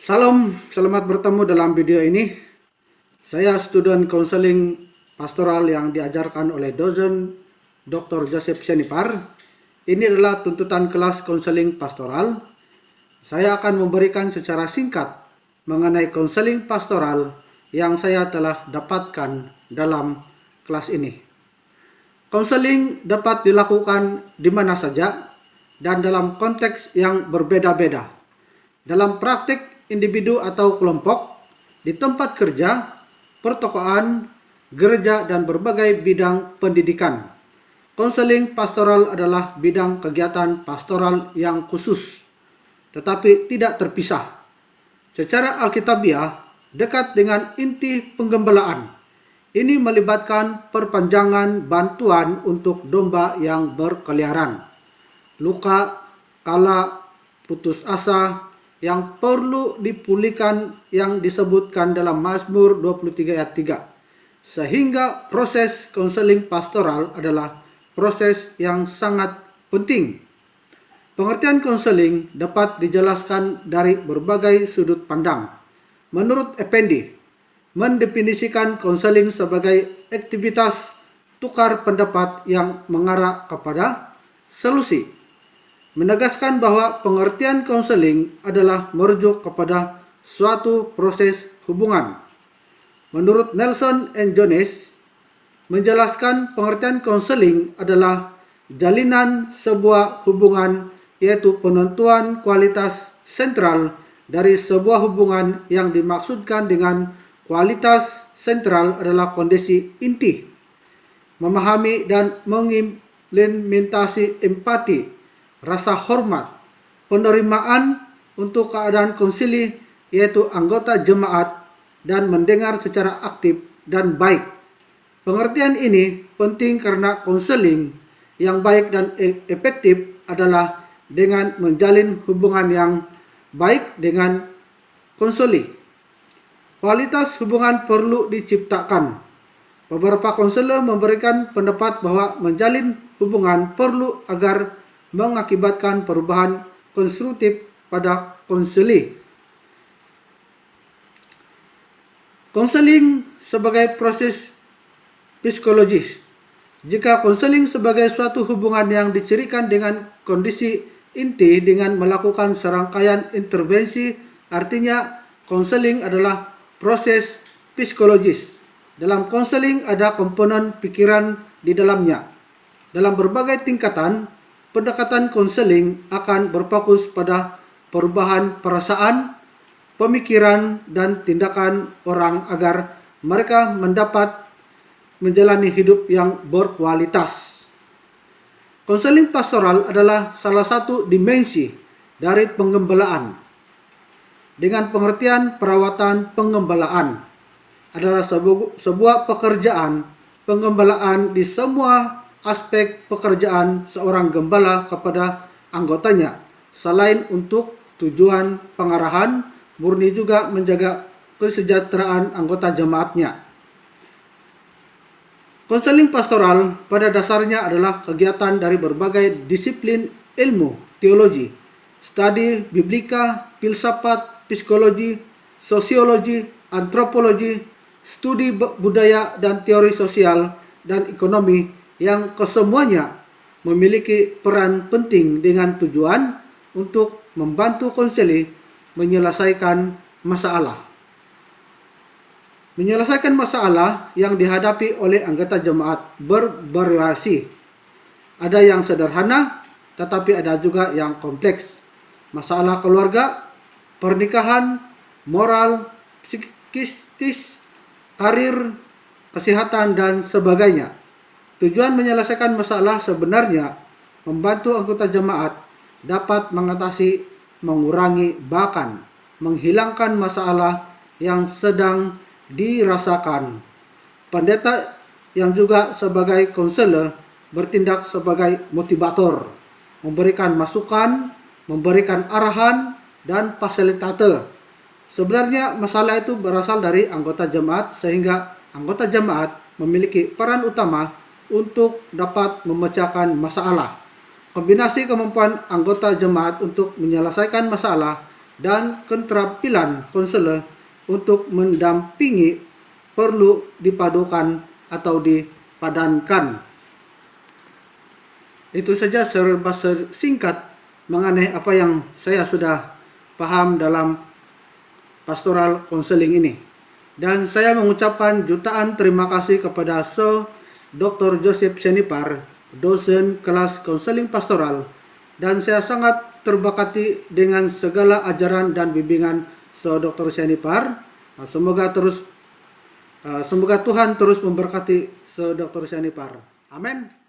Salam, selamat bertemu dalam video ini. Saya student counseling pastoral yang diajarkan oleh dosen Dr. Joseph Senipar. Ini adalah tuntutan kelas counseling pastoral. Saya akan memberikan secara singkat mengenai counseling pastoral yang saya telah dapatkan dalam kelas ini. Counseling dapat dilakukan di mana saja dan dalam konteks yang berbeda-beda. Dalam praktik individu atau kelompok, di tempat kerja, pertokoan, gereja, dan berbagai bidang pendidikan. Konseling pastoral adalah bidang kegiatan pastoral yang khusus, tetapi tidak terpisah. Secara alkitabiah, dekat dengan inti penggembalaan. Ini melibatkan perpanjangan bantuan untuk domba yang berkeliaran, luka, kala, putus asa, yang perlu dipulihkan yang disebutkan dalam Mazmur 23 ayat 3. Sehingga proses konseling pastoral adalah proses yang sangat penting. Pengertian konseling dapat dijelaskan dari berbagai sudut pandang. Menurut Effendi, mendefinisikan konseling sebagai aktivitas tukar pendapat yang mengarah kepada solusi. Menegaskan bahwa pengertian konseling adalah merujuk kepada suatu proses hubungan. Menurut Nelson and Jones, menjelaskan pengertian konseling adalah jalinan sebuah hubungan, yaitu penentuan kualitas sentral dari sebuah hubungan. Yang dimaksudkan dengan kualitas sentral adalah kondisi inti, memahami dan mengimplementasi empati, rasa hormat, penerimaan untuk keadaan konsili, yaitu anggota jemaat, dan mendengar secara aktif dan baik. Pengertian ini penting karena konseling yang baik dan efektif adalah dengan menjalin hubungan yang baik dengan konseli. Kualitas hubungan perlu diciptakan. Beberapa konselor memberikan pendapat bahwa menjalin hubungan perlu agar mengakibatkan perubahan konstruktif pada konseli. Konseling sebagai proses psikologis. Jika konseling sebagai suatu hubungan yang dicirikan dengan kondisi inti dengan melakukan serangkaian intervensi, artinya konseling adalah proses psikologis. Dalam konseling ada komponen pikiran di dalamnya. Dalam berbagai tingkatan, pendekatan konseling akan berfokus pada perubahan perasaan, pemikiran, dan tindakan orang agar mereka mendapat menjalani hidup yang berkualitas. Konseling pastoral adalah salah satu dimensi dari penggembalaan. Dengan pengertian perawatan penggembalaan adalah sebuah pekerjaan penggembalaan di semua aspek pekerjaan seorang gembala kepada anggotanya. Selain untuk tujuan pengarahan, murni juga menjaga kesejahteraan anggota jemaatnya. Konseling pastoral pada dasarnya adalah kegiatan dari berbagai disiplin ilmu, teologi, studi biblika, filsafat, psikologi, sosiologi, antropologi, studi budaya, dan teori sosial dan ekonomi, yang kesemuanya memiliki peran penting dengan tujuan untuk membantu konseli menyelesaikan masalah. Menyelesaikan masalah yang dihadapi oleh anggota jemaat bervariasi. Ada yang sederhana, tetapi ada juga yang kompleks. Masalah keluarga, pernikahan, moral, psikis, karir, kesehatan, dan sebagainya. Tujuan menyelesaikan masalah sebenarnya membantu anggota jemaat dapat mengatasi, mengurangi, bahkan menghilangkan masalah yang sedang dirasakan. Pendeta yang juga sebagai konselor bertindak sebagai motivator, memberikan masukan, memberikan arahan, dan fasilitator. Sebenarnya masalah itu berasal dari anggota jemaat, sehingga anggota jemaat memiliki peran utama untuk dapat memecahkan masalah. Kombinasi kemampuan anggota jemaat untuk menyelesaikan masalah dan keterampilan konselor untuk mendampingi perlu dipadukan atau dipadankan. Itu saja serba singkat mengenai apa yang saya sudah paham dalam pastoral counseling ini. Dan saya mengucapkan jutaan terima kasih kepada Dr. Joseph Senipar, dosen kelas counseling pastoral, dan saya sangat terberkati dengan segala ajaran dan bimbingan Dr. Senipar. Semoga Tuhan terus memberkati Dr. Senipar. Amin.